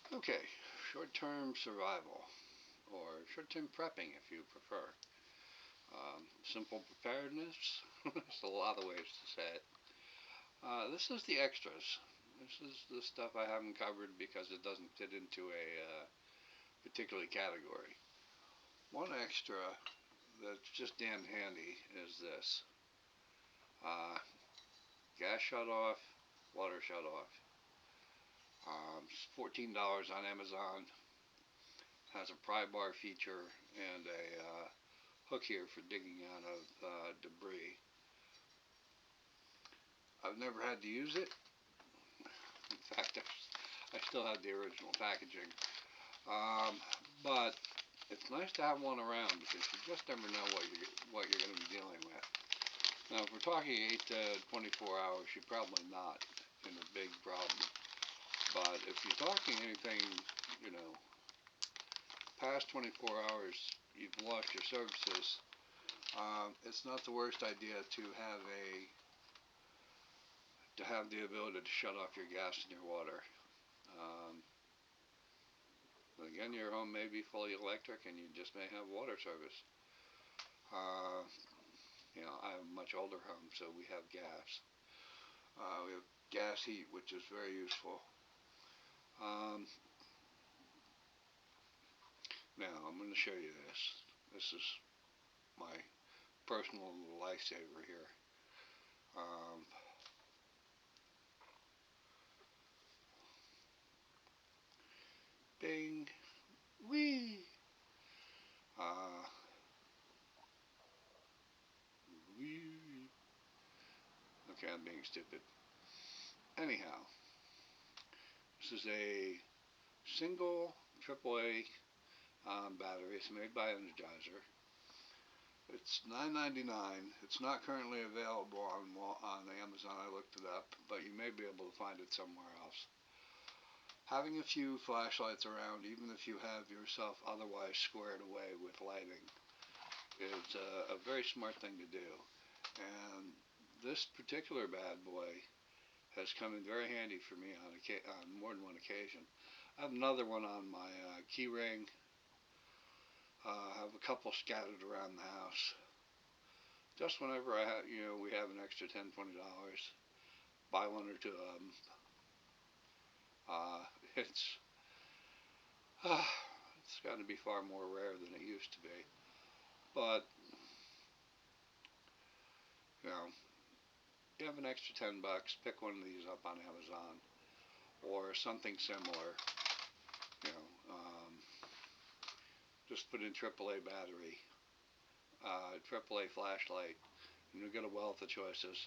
Okay, short-term survival, or short-term prepping if you prefer. Simple preparedness. There's a lot of ways to say it. This is the extras. This is the stuff I haven't covered because it doesn't fit into a particular category. One extra that's just damn handy is this. Uh, Gas shut off, water shut off. It's $14 on Amazon. Has a pry bar feature and a hook here for digging out of debris. I've never had to use it. In fact, I still have the original packaging. Um, but it's nice to have one around because you just never know what you're going to be dealing with. Now, if we're talking 8 to 24 hours, you're probably not in a big problem. But if you're talking anything, you know, past 24 hours, you've lost your services. It's not the worst idea to have the ability to shut off your gas and your water. Um, but again, your home may be fully electric, and you just may have water service. Uh, I have a much older home, so we have gas. We have gas heat, which is very useful. Um, Now, I'm going to show you this. This is my personal lifesaver here. Um, Bing, wee. Uh, Wee. Okay, I'm being stupid. Anyhow, this is a single AAA battery. It's made by Energizer. It's $9.99. It's not currently available on Amazon. I looked it up, but you may be able to find it somewhere else. Having a few flashlights around, even if you have yourself otherwise squared away with lighting, is a very smart thing to do. And this particular bad boy has come in very handy for me on more than one occasion. I have another one on my key ring. I have a couple scattered around the house. Just whenever we have an extra $10, $20, buy one or two of them. Uh, it's uh, it's got to be far more rare than it used to be. But you know, you have an extra $10, pick one of these up on Amazon or something similar. You know, just put in AAA battery, AAA flashlight, and you'll get a wealth of choices.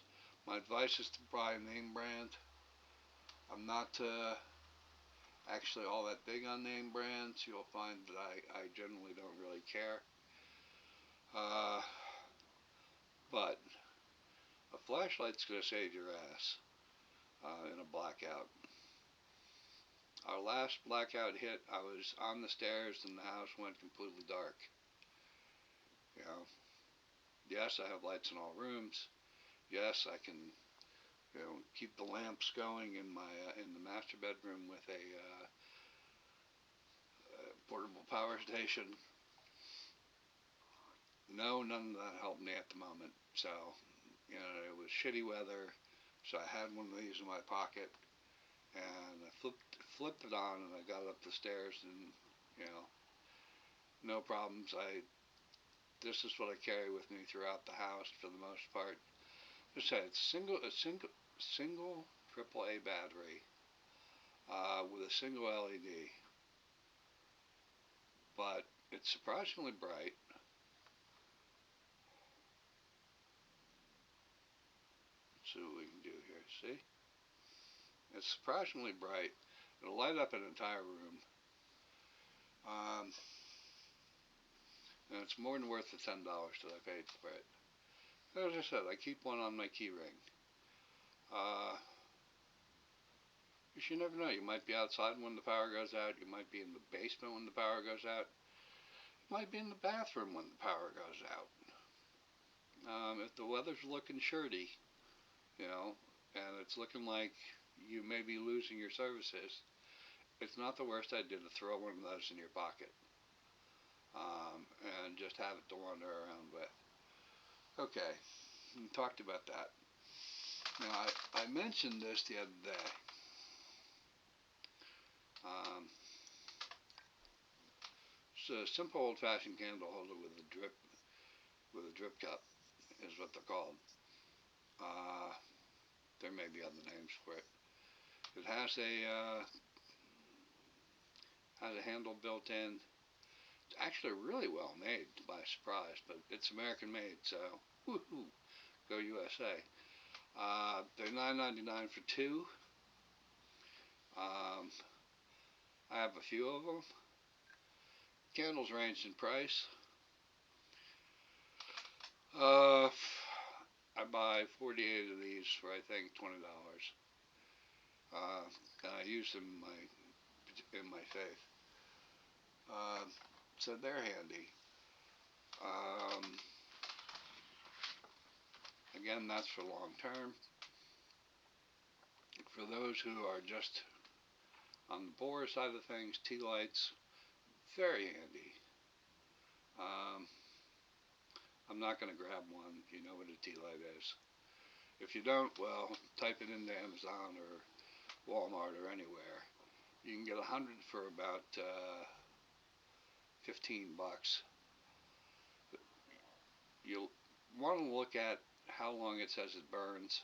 My advice is to buy a name brand. I'm not actually all that big on name brands. You'll find that I generally don't really care. Uh, but a flashlight's going to save your ass in a blackout. Our last blackout hit, I was on the stairs and the house went completely dark. You know, yes, I have lights in all rooms. Yes, I can, keep the lamps going in the master bedroom with a portable power station. No, none of that helped me at the moment. So, it was shitty weather. So I had one of these in my pocket, and I flipped it on, and I got up the stairs, and you know, no problems. This is what I carry with me throughout the house for the most part. As I said, it's single AAA battery with a single LED, but it's surprisingly bright. Let's see what we can do here. See, it's surprisingly bright. It'll light up an entire room. Um, and it's more than worth the $10 that I paid for it. As I said, I keep one on my key ring. Uh, you never know. You might be outside when the power goes out. You might be in the basement when the power goes out. You might be in the bathroom when the power goes out. If the weather's looking shirty, and it's looking like you may be losing your services, it's not the worst idea to throw one of those in your pocket, and just have it to wander around with. Okay, we talked about that. Now, I mentioned this the other day. Um, it's a simple old-fashioned candle holder with a drip cup is what they're called. Uh, there may be other names for it. It has a handle built in. It's actually really well made by surprise, but it's American made, so woohoo, go USA. They're $9.99 for two. Um, I have a few of them. Candles range in price. Uh, I buy 48 of these for I think $20. And I use them in my faith. Uh, so they're handy. Um, again, that's for long term. For those who are just on the borer side of things, tea lights, very handy. Um, I'm not going to grab one. You know what a tea light is. If you don't, well, type it into Amazon or Walmart or anywhere. You can get 100 for about 15 bucks. You'll want to look at how long it says it burns.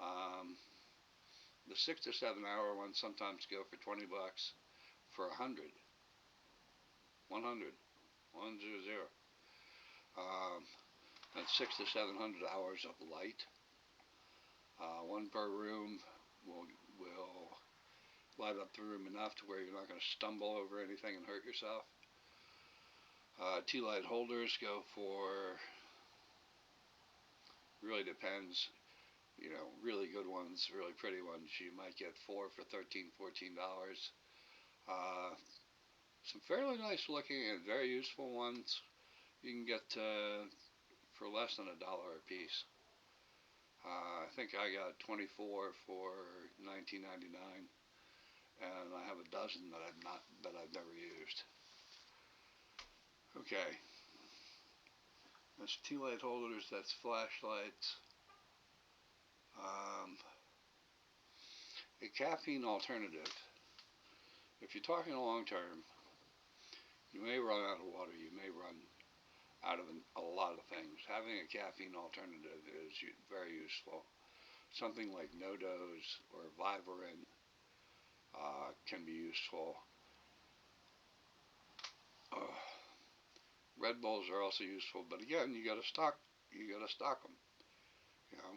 Um, the 6 to 7 hour ones sometimes go for 20 bucks for 100. 100. 100. That's 6 to 700 hours of light. One per room will light up the room enough to where you're not going to stumble over anything and hurt yourself. Tea light holders go for, really depends, you know, really good ones, really pretty ones. You might get four for $13, $14. Uh, some fairly nice looking and very useful ones you can get for less than $1 a piece. I think I got 24 for $19.99, and I have a dozen that I've never used. Okay, that's tea light holders. That's flashlights. A caffeine alternative. If you're talking long term, you may run out of water. You may run out of a lot of things. Having a caffeine alternative is very useful. Something like No-Dose or Vivarin can be useful. Uh, Red Bulls are also useful, but again, you got to stock. You got to stock them. You know,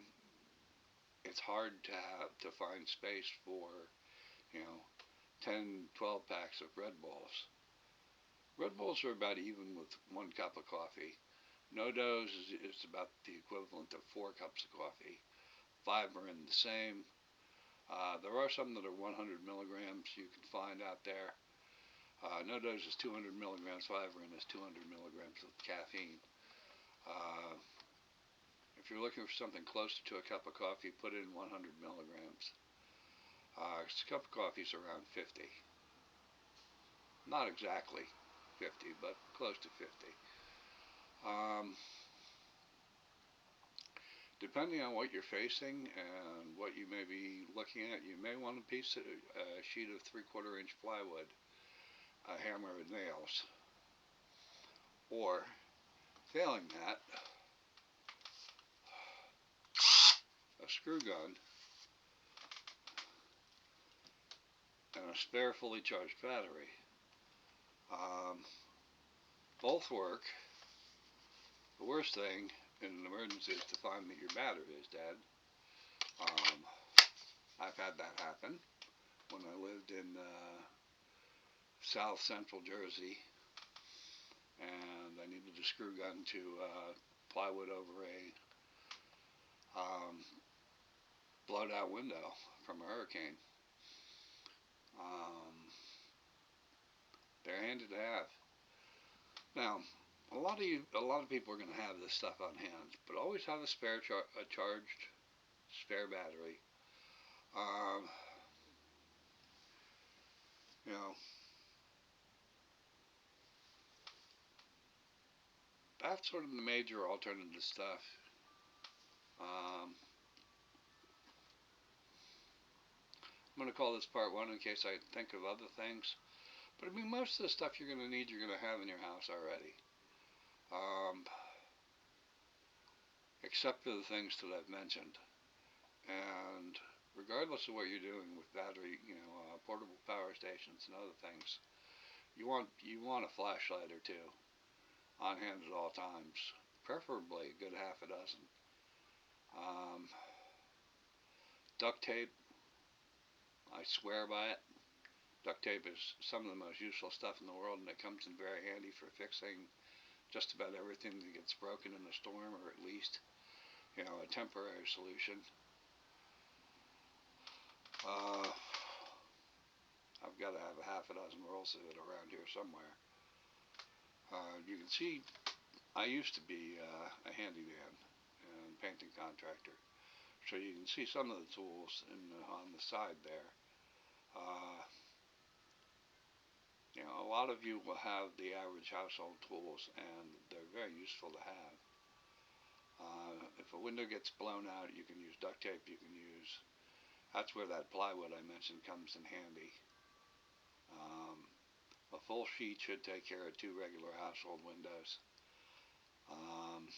it's hard to find space for, you know, 10, 12 packs of Red Bulls. Red Bulls are about even with 1 cup of coffee. No-Dose is about the equivalent of 4 cups of coffee. Vivarin the same. There are some that are 100 milligrams you can find out there. No-Dose is 200 milligrams. Vivarin is 200 milligrams of caffeine. Uh, if you're looking for something closer to a cup of coffee, put in 100 milligrams. A cup of coffee is around 50. Not exactly 50, but close to 50. Um, Depending on what you're facing and what you may be looking at, you may want a sheet of 3/4 inch plywood, a hammer and nails, or failing that, a screw gun and a spare fully charged battery. Um, Both work. The worst thing in an emergency is to find that your battery is dead. Um, I've had that happen when I lived in South Central Jersey, and I needed a screw gun to plywood over a blowed out window from a hurricane. Um, they're handy to have. Now, a lot of people are going to have this stuff on hand, but always have a charged spare battery. Um, You know, that's sort of the major alternative stuff. Um, I'm going to call this part one in case I think of other things. But I mean, most of the stuff you're going to need, you're going to have in your house already. Um, except for the things that I've mentioned. And regardless of what you're doing with battery, portable power stations and other things, you want a flashlight or two on hand at all times, preferably a good half a dozen. Um, duct tape, I swear by it. Duct tape is some of the most useful stuff in the world, and it comes in very handy for fixing just about everything that gets broken in a storm, or at least, a temporary solution. Uh, I've got to have a half a dozen rolls of it around here somewhere. You can see I used to be a handyman and painting contractor, so you can see some of the tools on the side there. Uh, a lot of you will have the average household tools, and they're very useful to have. If a window gets blown out, you can use duct tape. That's where that plywood I mentioned comes in handy. Um, a full sheet should take care of two regular household windows. Um,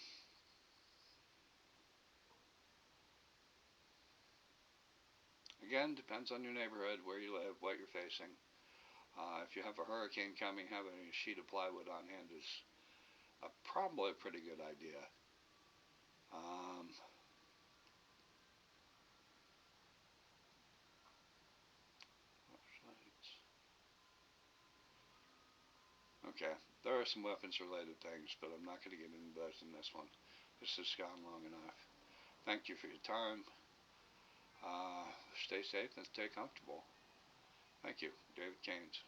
Again, depends on your neighborhood, where you live, what you're facing. If you have a hurricane coming, having a sheet of plywood on hand is probably a pretty good idea. Um, okay, there are some weapons related things, but I'm not going to get into those in this one. This has gone long enough. Thank you for your time. Uh, Stay safe and stay comfortable. Thank you, David Caines.